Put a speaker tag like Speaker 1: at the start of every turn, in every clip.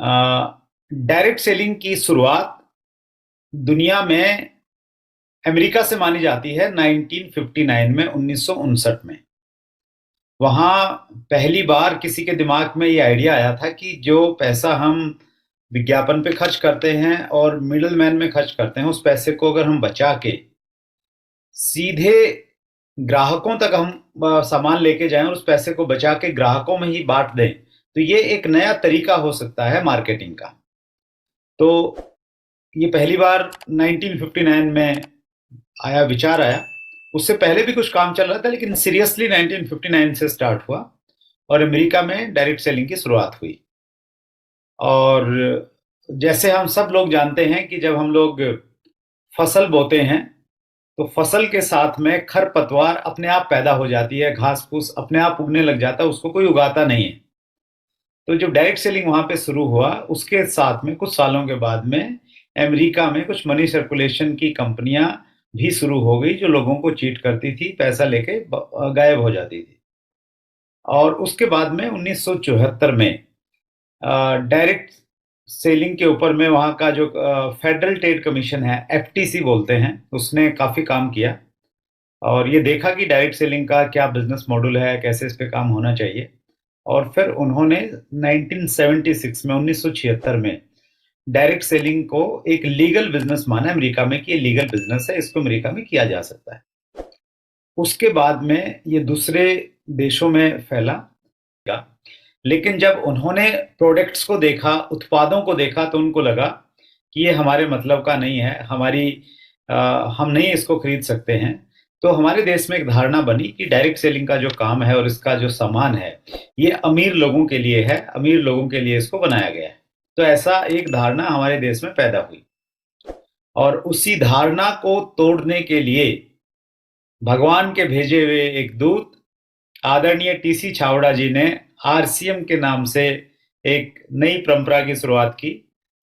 Speaker 1: Direct selling की शुरुआत दुनिया में अमेरिका से मानी जाती है 1959 में 1959 में। वहाँ पहली बार किसी के दिमाग में ये आइडिया आया था कि जो पैसा हम विज्ञापन पे खर्च करते हैं और मिडल मैन में खर्च करते हैं, उस पैसे को अगर हम बचा के सीधे ग्राहकों तक हम सामान लेके जाएं और उस पैसे को बचा के ग्राहकों में ही बांट दें, तो ये एक नया तरीका हो सकता है मार्केटिंग का। तो ये पहली बार 1959 में विचार आया। उससे पहले भी कुछ काम चल रहा था, लेकिन सीरियसली 1959 से स्टार्ट हुआ और अमेरिका में डायरेक्ट सेलिंग की शुरुआत हुई। और जैसे हम सब लोग जानते हैं कि जब हम लोग फसल बोते हैं तो फसल के साथ में खरपतवार अपने आप पैदा हो जाती है, घास फूस अपने आप उगने लग जाता है, उसको कोई उगाता नहीं है। तो जब डायरेक्ट सेलिंग वहां पे शुरू हुआ, उसके साथ में कुछ सालों के बाद में अमेरिका में कुछ मनी सर्कुलेशन की कंपनियां भी शुरू हो गई, जो लोगों को चीट करती थी, पैसा लेके गायब हो जाती थी। और उसके बाद में 1974 में डायरेक्ट सेलिंग के ऊपर में वहाँ का जो फेडरल ट्रेड कमीशन है, एफटीसी बोलते हैं, उसने काफ़ी काम किया और ये देखा कि डायरेक्ट सेलिंग का क्या बिजनेस मॉडल है, कैसे इस पे काम होना चाहिए। और फिर उन्होंने 1976 में 1976 में डायरेक्ट सेलिंग को एक लीगल बिजनेस माना अमेरिका में कि ये लीगल बिजनेस है, इसको अमेरिका में किया जा सकता है। उसके बाद में ये दूसरे देशों में फैला। लेकिन जब उन्होंने प्रोडक्ट्स को देखा, उत्पादों को देखा, तो उनको लगा कि ये हमारे मतलब का नहीं है, हम नहीं इसको खरीद सकते हैं। तो हमारे देश में एक धारणा बनी कि डायरेक्ट सेलिंग का जो काम है और इसका जो सामान है, ये अमीर लोगों के लिए है, अमीर लोगों के लिए इसको बनाया गया है। तो ऐसा एक धारणा हमारे देश में पैदा हुई और उसी धारणा को तोड़ने के लिए भगवान के भेजे हुए एक दूत आदरणीय टीसी छावड़ा जी ने आरसीएम के नाम से एक नई परंपरा की शुरुआत की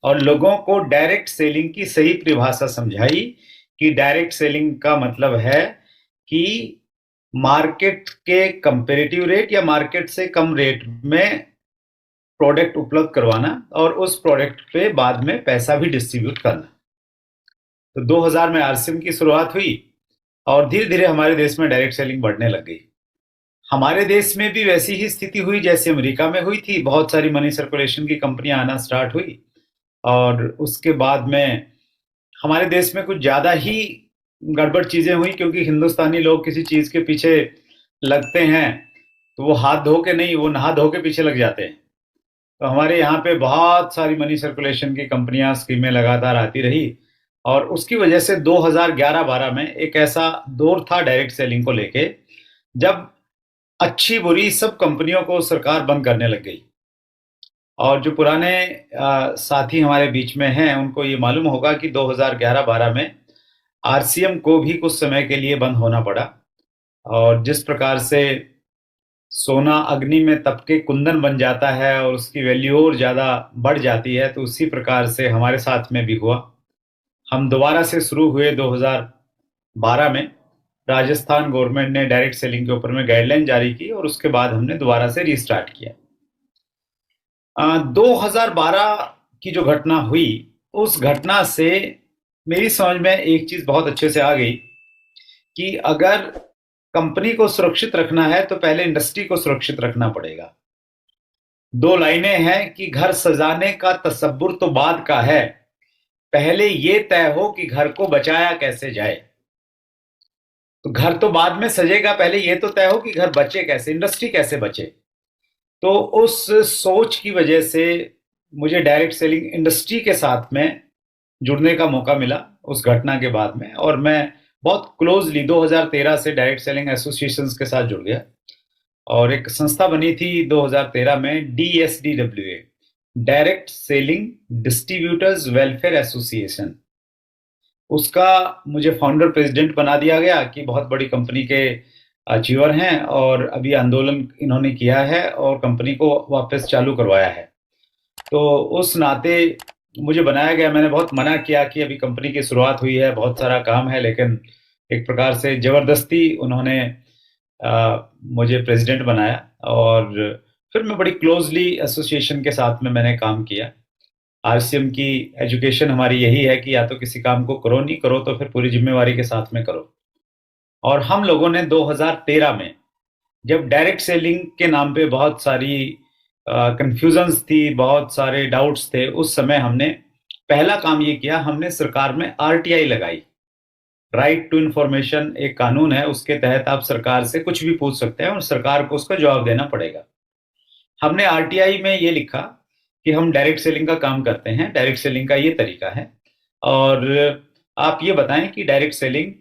Speaker 1: और लोगों को डायरेक्ट सेलिंग की सही परिभाषा समझाई कि डायरेक्ट सेलिंग का मतलब है कि मार्केट के कंपेरेटिव रेट या मार्केट से कम रेट में प्रोडक्ट उपलब्ध करवाना और उस प्रोडक्ट पे बाद में पैसा भी डिस्ट्रीब्यूट करना। तो 2000 में आरसीएम की शुरुआत हुई और धीरे धीरे हमारे देश में डायरेक्ट सेलिंग बढ़ने लग गई। हमारे देश में भी वैसी ही स्थिति हुई जैसे अमेरिका में हुई थी। बहुत सारी मनी सर्कुलेशन की कंपनियां आना स्टार्ट हुई और उसके बाद में हमारे देश में कुछ ज्यादा ही गड़बड़ चीजें हुई, क्योंकि हिंदुस्तानी लोग किसी चीज के पीछे लगते हैं तो वो हाथ धो के नहीं, वो नहा धो के पीछे लग जाते हैं। तो हमारे यहाँ पे बहुत सारी मनी सर्कुलेशन की कंपनियां, स्कीमें लगातार आती रही और उसकी वजह से 2011-12 में एक ऐसा दौर था डायरेक्ट सेलिंग को लेके, जब अच्छी बुरी सब कंपनियों को सरकार बंद करने लग गई। और जो पुराने साथी हमारे बीच में हैं, उनको ये मालूम होगा कि 2011-12 में आरसीएम को भी कुछ समय के लिए बंद होना पड़ा। और जिस प्रकार से सोना अग्नि में तप के कुंदन बन जाता है और उसकी वैल्यू और ज़्यादा बढ़ जाती है, तो उसी प्रकार से हमारे साथ में भी हुआ। हम दोबारा से शुरू हुए 2012 में। राजस्थान गवर्नमेंट ने डायरेक्ट सेलिंग के ऊपर में गाइडलाइन जारी की और उसके बाद हमने दोबारा से रीस्टार्ट किया। 2012 की जो घटना हुई, उस घटना से मेरी समझ में एक चीज बहुत अच्छे से आ गई कि अगर कंपनी को सुरक्षित रखना है तो पहले इंडस्ट्री को सुरक्षित रखना पड़ेगा। दो लाइनें हैं कि घर सजाने का तसव्वुर तो बाद का है, पहले ये तय हो कि घर को बचाया कैसे जाए। तो घर तो बाद में सजेगा, पहले ये तो तय हो कि घर बचे कैसे, इंडस्ट्री कैसे बचे। तो उस सोच की वजह से मुझे डायरेक्ट सेलिंग इंडस्ट्री के साथ में जुड़ने का मौका मिला उस घटना के बाद में, और मैं बहुत क्लोजली 2013 से डायरेक्ट सेलिंग एसोसिएशंस के साथ जुड़ गया और एक संस्था बनी थी 2013 में, DSDWA, direct selling distributors welfare association. उसका मुझे फाउंडर प्रेसिडेंट बना दिया गया कि बहुत बड़ी कंपनी के अचीवर हैं और अभी आंदोलन इन्होंने किया है और कंपनी को वापस चालू करवाया है। तो उस नाते मुझे बनाया गया। मैंने बहुत मना किया कि अभी कंपनी की शुरुआत हुई है, बहुत सारा काम है, लेकिन एक प्रकार से जबरदस्ती उन्होंने मुझे प्रेसिडेंट बनाया और फिर मैं बड़ी क्लोजली एसोसिएशन के साथ में मैंने काम किया। आरसीएम की एजुकेशन हमारी यही है कि या तो किसी काम को करो, नहीं करो तो फिर पूरी जिम्मेवारी के साथ में करो। और हम लोगों ने 2013 में, जब डायरेक्ट सेलिंग के नाम पे बहुत सारी कंफ्यूजन्स थी, बहुत सारे डाउट्स थे, उस समय हमने पहला काम ये किया, हमने सरकार में आरटीआई लगाई। राइट टू इंफॉर्मेशन एक कानून है, उसके तहत आप सरकार से कुछ भी पूछ सकते हैं और सरकार को उसका जवाब देना पड़ेगा। हमने आरटीआई में ये लिखा कि हम डायरेक्ट सेलिंग का काम करते हैं, डायरेक्ट सेलिंग का ये तरीका है, और आप ये बताएं कि डायरेक्ट सेलिंग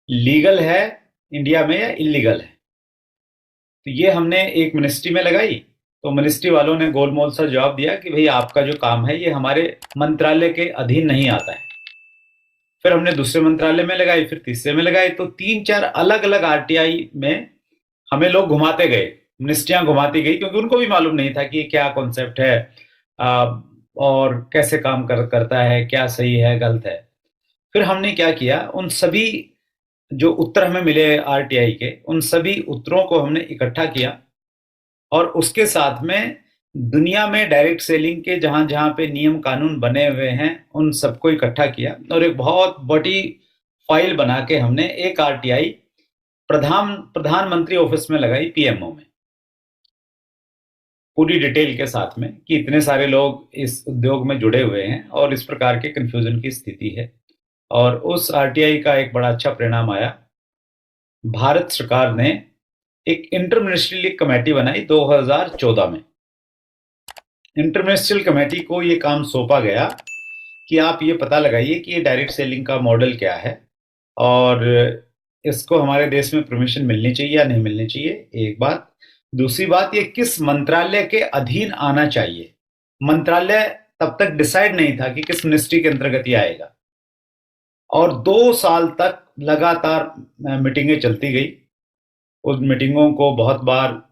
Speaker 1: लीगल है इंडिया में या इलीगल है। तो ये हमने एक मिनिस्ट्री में लगाई, तो मिनिस्ट्री वालों ने गोलमोल सा जवाब दिया कि भाई आपका जो काम है ये हमारे मंत्रालय के अधीन नहीं आता है। फिर हमने दूसरे मंत्रालय में लगाई, फिर तीसरे में लगाई, तो 3-4 अलग अलग आरटीआई में हमें लोग घुमाते गए, मिनिस्ट्रियां घुमाती गई, क्योंकि उनको भी मालूम नहीं था कि ये क्या कॉन्सेप्ट है और कैसे काम करता है, क्या सही है गलत है। फिर हमने क्या किया, उन सभी जो उत्तर हमें मिले आरटीआई के, उन सभी उत्तरों को हमने इकट्ठा किया और उसके साथ में दुनिया में डायरेक्ट सेलिंग के जहां जहां पे नियम कानून बने हुए हैं उन सबको इकट्ठा किया और एक बहुत बड़ी फाइल बना के हमने एक आरटीआई प्रधानमंत्री ऑफिस में लगाई, पीएमओ में, पूरी डिटेल के साथ में कि इतने सारे लोग इस उद्योग में जुड़े हुए हैं और इस प्रकार के कंफ्यूजन की स्थिति है। और उस आरटीआई का एक बड़ा अच्छा परिणाम आया। भारत सरकार ने एक इंटर मिनिस्ट्रियल कमेटी बनाई 2014 में। इंटर मिनिस्ट्रियल कमेटी को ये काम सौंपा गया कि आप ये पता लगाइए कि ये डायरेक्ट सेलिंग का मॉडल क्या है और इसको हमारे देश में परमिशन मिलनी चाहिए या नहीं मिलनी चाहिए, एक बात। दूसरी बात, ये किस मंत्रालय के अधीन आना चाहिए। मंत्रालय तब तक डिसाइड नहीं था कि किस मिनिस्ट्री के अंतर्गत ये आएगा। और 2 साल तक लगातार मीटिंगें चलती गई। उस मीटिंगों को बहुत बार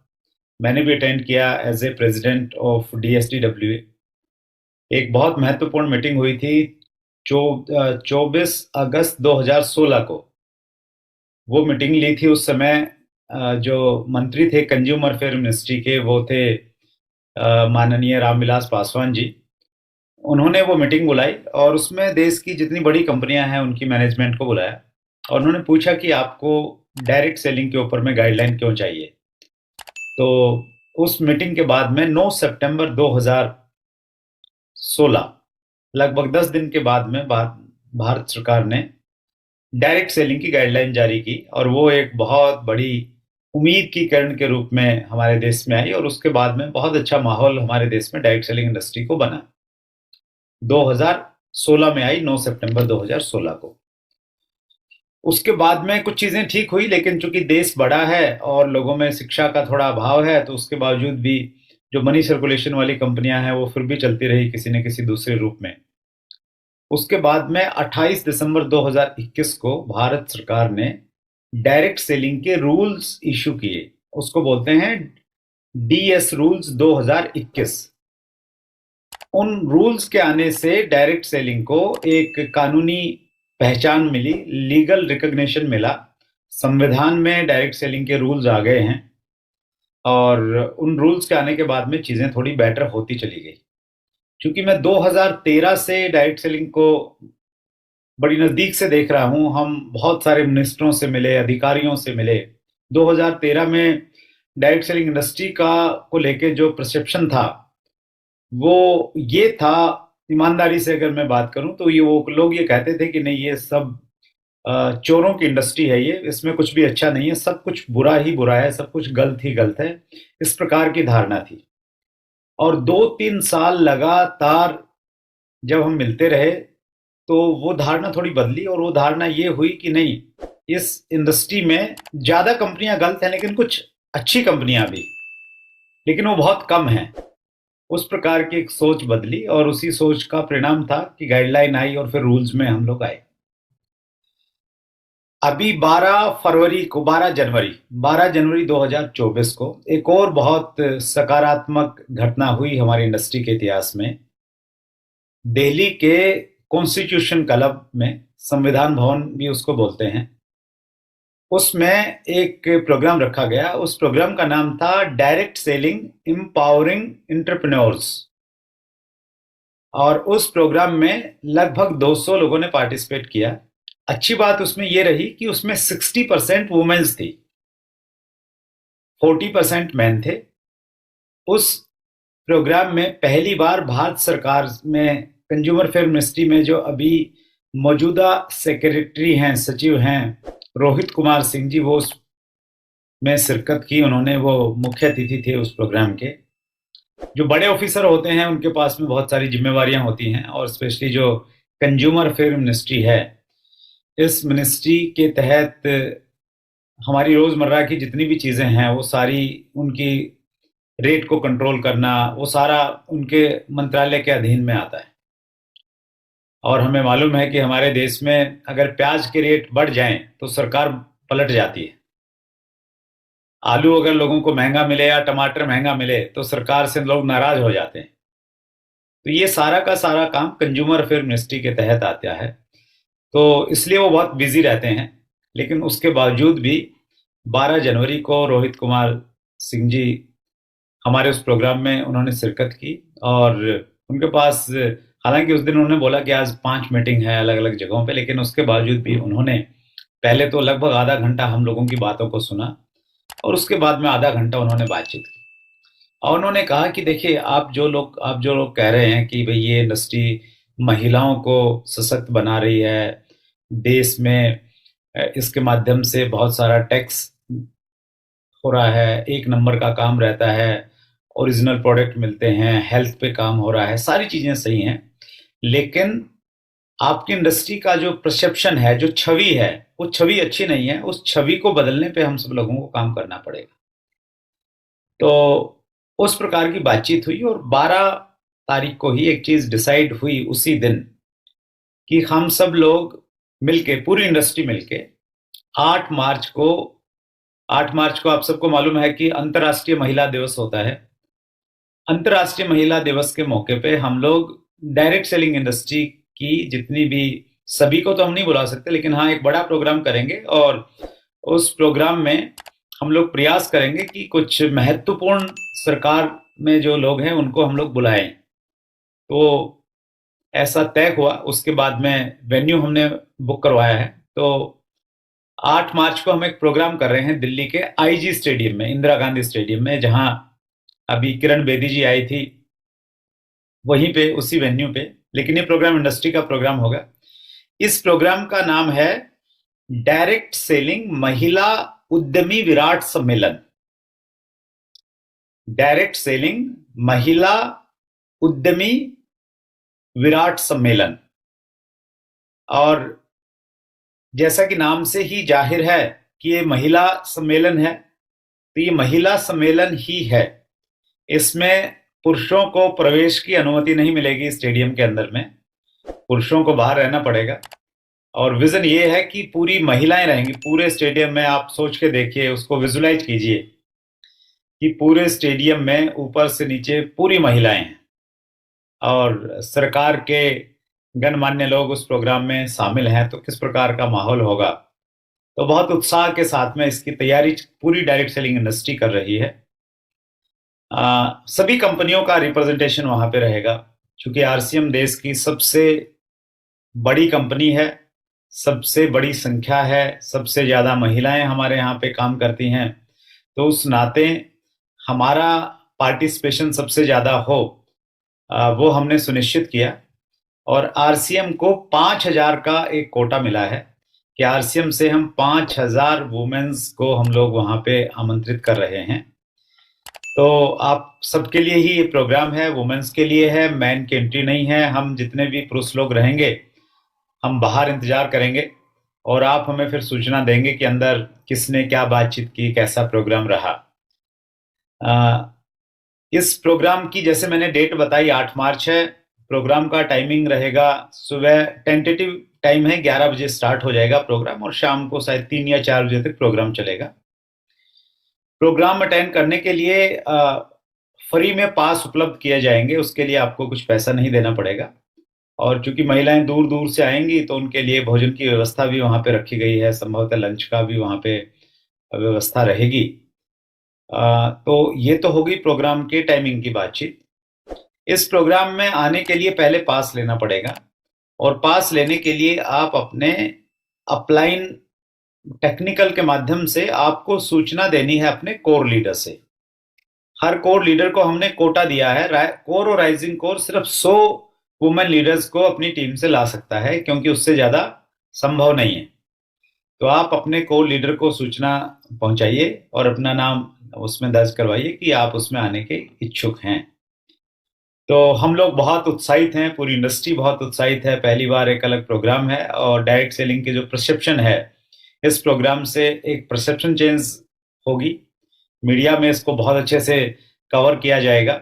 Speaker 1: मैंने भी अटेंड किया एज ए प्रेसिडेंट ऑफ डीएसडीडब्ल्यूए। एक बहुत महत्वपूर्ण मीटिंग हुई थी 24 अगस्त 2016 को। वो मीटिंग ली थी उस समय जो मंत्री थे कंज्यूमर फेयर मिनिस्ट्री के, वो थे माननीय रामविलास पासवान जी। उन्होंने वो मीटिंग बुलाई और उसमें देश की जितनी बड़ी कंपनियां हैं उनकी मैनेजमेंट को बुलाया और उन्होंने पूछा कि आपको डायरेक्ट सेलिंग के ऊपर में गाइडलाइन क्यों चाहिए। तो उस मीटिंग के बाद में 9 सितंबर 2016, लगभग 10 दिन के बाद में भारत सरकार ने डायरेक्ट सेलिंग की गाइडलाइन जारी की और वो एक बहुत बड़ी उम्मीद की किरण के रूप में हमारे देश में आई और उसके बाद में बहुत अच्छा माहौल हमारे देश में डायरेक्ट सेलिंग इंडस्ट्री को बना। 2016 में आई, 9 सितंबर 2016 को। उसके बाद में कुछ चीजें ठीक हुई, लेकिन चूंकि देश बड़ा है और लोगों में शिक्षा का थोड़ा अभाव है, तो उसके बावजूद भी जो मनी सर्कुलेशन वाली कंपनियां हैं वो फिर भी चलती रही किसी न किसी दूसरे रूप में। उसके बाद में 28 दिसंबर 2021 को भारत सरकार ने डायरेक्ट सेलिंग के रूल्स इशू किए, उसको बोलते हैं डीएस रूल्स 2021। उन रूल्स के आने से डायरेक्ट सेलिंग को एक कानूनी पहचान मिली, लीगल रिकॉग्निशन मिला। संविधान में डायरेक्ट सेलिंग के रूल्स आ गए हैं और उन रूल्स के आने के बाद में चीजें थोड़ी बेटर होती चली गई। क्योंकि मैं 2013 से डायरेक्ट सेलिंग को बड़ी नजदीक से देख रहा हूं, हम बहुत सारे मिनिस्टरों से मिले, अधिकारियों से मिले। 2013 में डायरेक्ट सेलिंग इंडस्ट्री का को लेके जो परसेप्शन था वो ये था, ईमानदारी से अगर मैं बात करूं तो ये वो लोग ये कहते थे कि नहीं, ये सब चोरों की इंडस्ट्री है, ये इसमें कुछ भी अच्छा नहीं है, सब कुछ बुरा ही बुरा है, सब कुछ गलत ही गलत है, इस प्रकार की धारणा थी। और 2-3 साल लगातार जब हम मिलते रहे तो वो धारणा थोड़ी बदली और वो धारणा ये हुई कि नहीं, इस इंडस्ट्री में ज्यादा कंपनियां गलत हैं लेकिन कुछ अच्छी कंपनियां भी, लेकिन वो बहुत कम हैं। उस प्रकार की एक सोच बदली और उसी सोच का परिणाम था कि गाइडलाइन आई और फिर रूल्स में हम लोग आए। अभी 12 जनवरी 2024 को एक और बहुत सकारात्मक घटना हुई हमारी इंडस्ट्री के इतिहास में। दिल्ली के कॉन्स्टिट्यूशन क्लब में, संविधान भवन भी उसको बोलते हैं, उसमें एक प्रोग्राम रखा गया। उस प्रोग्राम का नाम था डायरेक्ट सेलिंग एम्पावरिंग एंटरप्रेन्योर्स। और उस प्रोग्राम में लगभग 200 लोगों ने पार्टिसिपेट किया। अच्छी बात उसमें ये रही कि उसमें 60% वुमेन्स थी, 40% मैन थे। उस प्रोग्राम में पहली बार भारत सरकार में कंज्यूमर अफेयर मिनिस्ट्री में जो अभी मौजूदा सेक्रेटरी हैं, सचिव हैं, रोहित कुमार सिंह जी, वो उसमें शिरकत की। उन्होंने, वो मुख्य अतिथि थे उस प्रोग्राम के। जो बड़े ऑफिसर होते हैं उनके पास में बहुत सारी जिम्मेवारियां होती हैं, और स्पेशली जो कंज्यूमर अफेयर मिनिस्ट्री है, इस मिनिस्ट्री के तहत हमारी रोजमर्रा की जितनी भी चीजें हैं वो सारी, उनकी रेट को कंट्रोल करना, वो सारा उनके मंत्रालय के अधीन में आता है। और हमें मालूम है कि हमारे देश में अगर प्याज के रेट बढ़ जाएं तो सरकार पलट जाती है। आलू अगर लोगों को महंगा मिले या टमाटर महंगा मिले तो सरकार से लोग नाराज हो जाते हैं। तो ये सारा का सारा काम कंज्यूमर अफेयर मिनिस्ट्री के तहत आता है, तो इसलिए वो बहुत बिजी रहते हैं। लेकिन उसके बावजूद भी 12 जनवरी को रोहित कुमार सिंह जी हमारे उस प्रोग्राम में उन्होंने शिरकत की। और उनके पास, हालांकि उस दिन उन्होंने बोला कि आज 5 मीटिंग है अलग अलग जगहों पे, लेकिन उसके बावजूद भी उन्होंने पहले तो लगभग आधा घंटा हम लोगों की बातों को सुना, और उसके बाद में आधा घंटा उन्होंने बातचीत की। और उन्होंने कहा कि देखिए, आप जो लोग कह रहे हैं कि भाई ये इंडस्ट्री महिलाओं को सशक्त बना रही है, देश में इसके माध्यम से बहुत सारा टैक्स हो रहा है, एक नंबर का काम रहता है, ओरिजिनल प्रोडक्ट मिलते हैं, हेल्थ पे काम हो रहा है, सारी चीजें सही हैं। लेकिन आपकी इंडस्ट्री का जो परसेप्शन है, जो छवि है, वो छवि अच्छी नहीं है। उस छवि को बदलने पे हम सब लोगों को काम करना पड़ेगा। तो उस प्रकार की बातचीत हुई, और 12 तारीख को ही एक चीज डिसाइड हुई उसी दिन, कि हम सब लोग मिलके, पूरी इंडस्ट्री मिलके 8 मार्च को 8 मार्च को आप सबको मालूम है कि अंतर्राष्ट्रीय महिला दिवस होता है। अंतर्राष्ट्रीय महिला दिवस के मौके पे हम लोग डायरेक्ट सेलिंग इंडस्ट्री की जितनी भी, सभी को तो हम नहीं बुला सकते, लेकिन हाँ एक बड़ा प्रोग्राम करेंगे, और उस प्रोग्राम में हम लोग प्रयास करेंगे कि कुछ महत्वपूर्ण सरकार में जो लोग हैं उनको हम लोग बुलाएं। तो ऐसा तय हुआ। उसके बाद में वेन्यू हमने बुक करवाया है। तो 8 मार्च को हम एक प्रोग्राम कर रहे हैं दिल्ली के आईजी स्टेडियम में, इंदिरा गांधी स्टेडियम में, जहां अभी किरण बेदी जी आई थी, वहीं पे, उसी वेन्यू पे। लेकिन ये प्रोग्राम इंडस्ट्री का प्रोग्राम होगा। इस प्रोग्राम का नाम है डायरेक्ट सेलिंग महिला उद्यमी विराट सम्मेलन। डायरेक्ट सेलिंग महिला उद्यमी विराट सम्मेलन। और जैसा कि नाम से ही जाहिर है कि ये महिला सम्मेलन है, तो ये महिला सम्मेलन ही है। इसमें पुरुषों को प्रवेश की अनुमति नहीं मिलेगी स्टेडियम के अंदर में, पुरुषों को बाहर रहना पड़ेगा। और विजन ये है कि पूरी महिलाएं रहेंगी पूरे स्टेडियम में। आप सोच के देखिए, उसको विजुलाइज कीजिए कि पूरे स्टेडियम में ऊपर से नीचे पूरी महिलाएं हैं, और सरकार के गणमान्य लोग उस प्रोग्राम में शामिल हैं। तो किस प्रकार का माहौल होगा। तो बहुत उत्साह के साथ में इसकी तैयारी पूरी डायरेक्ट सेलिंग इंडस्ट्री कर रही है। सभी कंपनियों का रिप्रेजेंटेशन वहां पे रहेगा, क्योंकि आरसीएम देश की सबसे बड़ी कंपनी है, सबसे बड़ी संख्या है, सबसे ज्यादा महिलाएं हमारे यहाँ पे काम करती हैं। तो उस नाते हमारा पार्टिसिपेशन सबसे ज्यादा हो, वो हमने सुनिश्चित किया। और आरसीएम को 5,000 का एक कोटा मिला है कि आरसीएम से हम 5,000 वुमेन्स को हम लोग वहां पे आमंत्रित कर रहे हैं। तो आप सबके लिए ही ये प्रोग्राम है, वुमेन्स के लिए है, मैन की एंट्री नहीं है। हम जितने भी पुरुष लोग रहेंगे हम बाहर इंतजार करेंगे, और आप हमें फिर सूचना देंगे कि अंदर किसने क्या बातचीत की, कैसा प्रोग्राम रहा। इस प्रोग्राम की, जैसे मैंने डेट बताई, 8 मार्च है। प्रोग्राम का टाइमिंग रहेगा, सुबह टेंटेटिव टाइम है 11 बजे स्टार्ट हो जाएगा प्रोग्राम, और शाम को शायद 3 या 4 बजे तक प्रोग्राम चलेगा। प्रोग्राम अटेंड करने के लिए फ्री में पास उपलब्ध किए जाएंगे, उसके लिए आपको कुछ पैसा नहीं देना पड़ेगा। और चूंकि महिलाएं दूर दूर से आएंगी तो उनके लिए भोजन की व्यवस्था भी वहां पे रखी गई है, संभवतः लंच का भी वहां पे व्यवस्था रहेगी। तो ये तो होगी प्रोग्राम के टाइमिंग की बातचीत। इस प्रोग्राम में आने के लिए पहले पास लेना पड़ेगा, और पास लेने के लिए आप अपने अपलाइन टेक्निकल के माध्यम से आपको सूचना देनी है अपने कोर लीडर से। हर कोर लीडर को हमने कोटा दिया है। कोर और राइजिंग कोर सिर्फ 100 वुमेन लीडर्स को अपनी टीम से ला सकता है, क्योंकि उससे ज्यादा संभव नहीं है। तो आप अपने कोर लीडर को सूचना पहुंचाइए और अपना नाम उसमें दर्ज करवाइए कि आप उसमें आने के इच्छुक हैं। तो हम लोग बहुत उत्साहित हैं, पूरी इंडस्ट्री बहुत उत्साहित है। पहली बार एक अलग प्रोग्राम है, और डायरेक्ट सेलिंग की जो परसेप्शन है, इस प्रोग्राम से एक परसेप्शन चेंज होगी। मीडिया में इसको बहुत अच्छे से कवर किया जाएगा।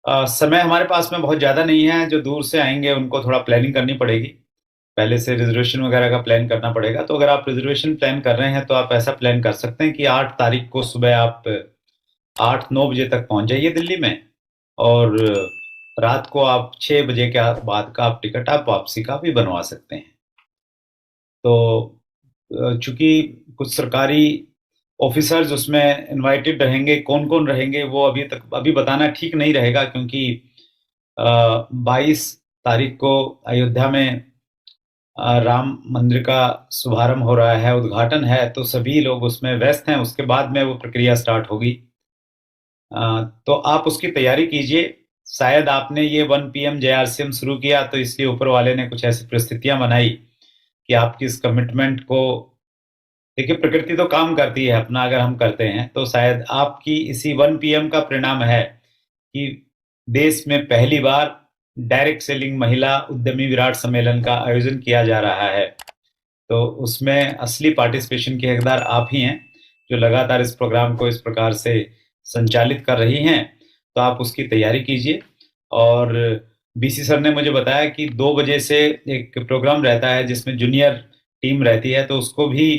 Speaker 1: समय हमारे पास में बहुत ज़्यादा नहीं है। जो दूर से आएंगे उनको थोड़ा प्लानिंग करनी पड़ेगी, पहले से रिजर्वेशन वगैरह का प्लान करना पड़ेगा। तो अगर आप रिजर्वेशन प्लान कर रहे हैं तो आप ऐसा प्लान कर सकते हैं कि 8 तारीख को सुबह आप 8-9 बजे तक पहुंच जाइए दिल्ली में, और रात को आप 6 बजे के बाद का आप टिकट आप वापसी का भी बनवा सकते हैं। तो चूंकि कुछ सरकारी ऑफिसर्स उसमें इनवाइटेड रहेंगे, कौन कौन रहेंगे वो अभी बताना ठीक नहीं रहेगा, क्योंकि 22 तारीख को अयोध्या में राम मंदिर का शुभारंभ हो रहा है, उद्घाटन है, तो सभी लोग उसमें व्यस्त हैं। उसके बाद में वो प्रक्रिया स्टार्ट होगी। तो आप उसकी तैयारी कीजिए। शायद आपने ये 1 PM JRCM शुरू किया तो इसलिए ऊपर वाले ने कुछ ऐसी परिस्थितियां बनाई कि आपकी इस कमिटमेंट को, देखिए प्रकृति तो काम करती है अपना, अगर हम करते हैं तो शायद आपकी इसी 1 PM का परिणाम है कि देश में पहली बार डायरेक्ट सेलिंग महिला उद्यमी विराट सम्मेलन का आयोजन किया जा रहा है। तो उसमें असली पार्टिसिपेशन के हकदार आप ही हैं, जो लगातार इस प्रोग्राम को इस प्रकार से संचालित कर रही हैं। तो आप उसकी तैयारी कीजिए। और BC सर ने मुझे बताया कि 2 बजे से एक प्रोग्राम रहता है जिसमें जूनियर टीम रहती है, तो उसको भी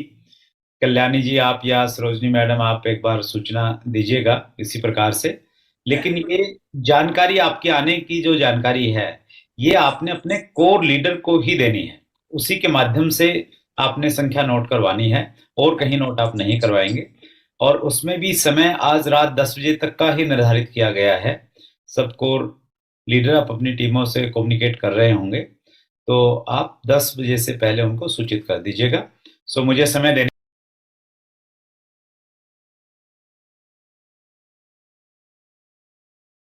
Speaker 1: कल्याणी जी आप या सरोजनी मैडम आप एक बार सूचना दीजिएगा इसी प्रकार से। लेकिन ये जानकारी, आपके आने की जो जानकारी है, ये आपने अपने कोर लीडर को ही देनी है। उसी के माध्यम से आपने संख्या नोट करवानी है, और कहीं नोट आप नहीं करवाएंगे। और उसमें भी समय आज रात 10 बजे तक का ही निर्धारित किया गया है। सब कोर लीडर आप अपनी टीमों से कम्युनिकेट कर रहे होंगे, तो आप 10 बजे से पहले उनको सूचित कर दीजिएगा। सो मुझे समय देने